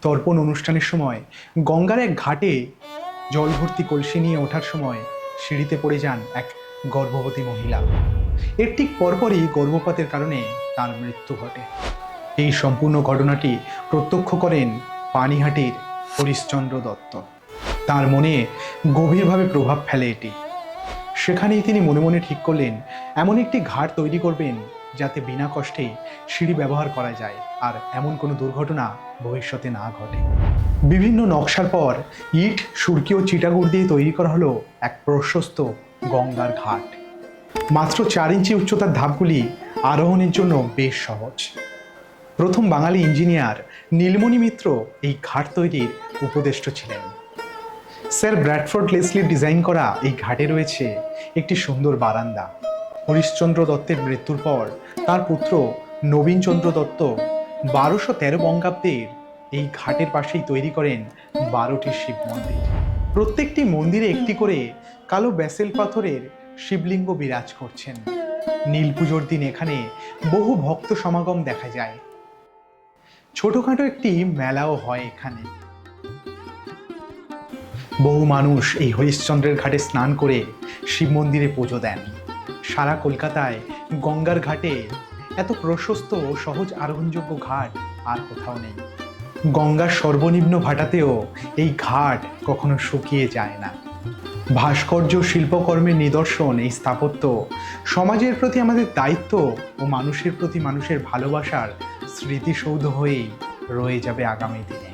তর্পণ অনুষ্ঠানের সময় গঙ্গার এক ঘাটে জল ভর্তি কলসি নিয়ে ওঠার সময় সিঁড়িতে পড়ে যান এক গর্ভবতী মহিলা। এর ঠিক পরপরই গর্ভপাতের কারণে তার মৃত্যু ঘটে। এই সম্পূর্ণ ঘটনাটি প্রত্যক্ষ করেন পানিহাটির হরিশ্চন্দ্র দত্ত। তার মনে গভীরভাবে প্রভাব ফেলে এটি। সেখানেই তিনি মনে মনে ঠিক করলেন এমন একটি ঘাট তৈরি করবেন যাতে বিনা কষ্টে সিঁড়ি ব্যবহার করা যায় আর এমন কোনো দুর্ঘটনা ভবিষ্যতে না ঘটে। বিভিন্ন নকশার পর ইট, সুরকি ও চিটাগুড় দিয়ে তৈরি করা হলো এক প্রশস্ত গঙ্গার ঘাট। মাত্র 4 ইঞ্চি উচ্চতার ধাপগুলি আরোহণের জন্য বেশ সহজ। প্রথম বাঙালি ইঞ্জিনিয়ার নীলমণি মিত্র এই ঘাট তৈরির উপদেষ্টা ছিলেন। স্যার ব্র্যাডফোর্ড লেসলির ডিজাইন করা এই ঘাটে রয়েছে একটি সুন্দর বারান্দা। হরিশ্চন্দ্র দত্তের মৃত্যুর পর তার পুত্র নবীনচন্দ্র দত্ত 1213 বঙ্গাব্দের এই ঘাটের পাশেই তৈরি করেন 12টি শিব মন্দির। প্রত্যেকটি মন্দিরে একটি করে কালো ব্যাসেল পাথরের শিবলিঙ্গ বিরাজ করছেন। নীল পুজোর দিন এখানে বহু ভক্ত সমাগম দেখা যায়। ছোটখাটো একটি মেলাও হয় এখানে। বহু মানুষ এই হরিশ্চন্দ্রের ঘাটে স্নান করে শিব মন্দিরে পুজো দেন। সারা কলকাতায় গঙ্গার ঘাটে এত প্রশস্ত ও সহজ আরোহণযোগ্য ঘাট আর কোথাও নেই। গঙ্গার সর্বনিম্ন ভাটাতেও এই ঘাট কখনো শুকিয়ে যায় না। ভাস্কর্য, শিল্পকর্মের নিদর্শন এই স্থাপত্য সমাজের প্রতি আমাদের দায়িত্ব ও মানুষের প্রতি মানুষের ভালোবাসার স্মৃতিসৌধ হয়েই রয়ে যাবে আগামী দিনে।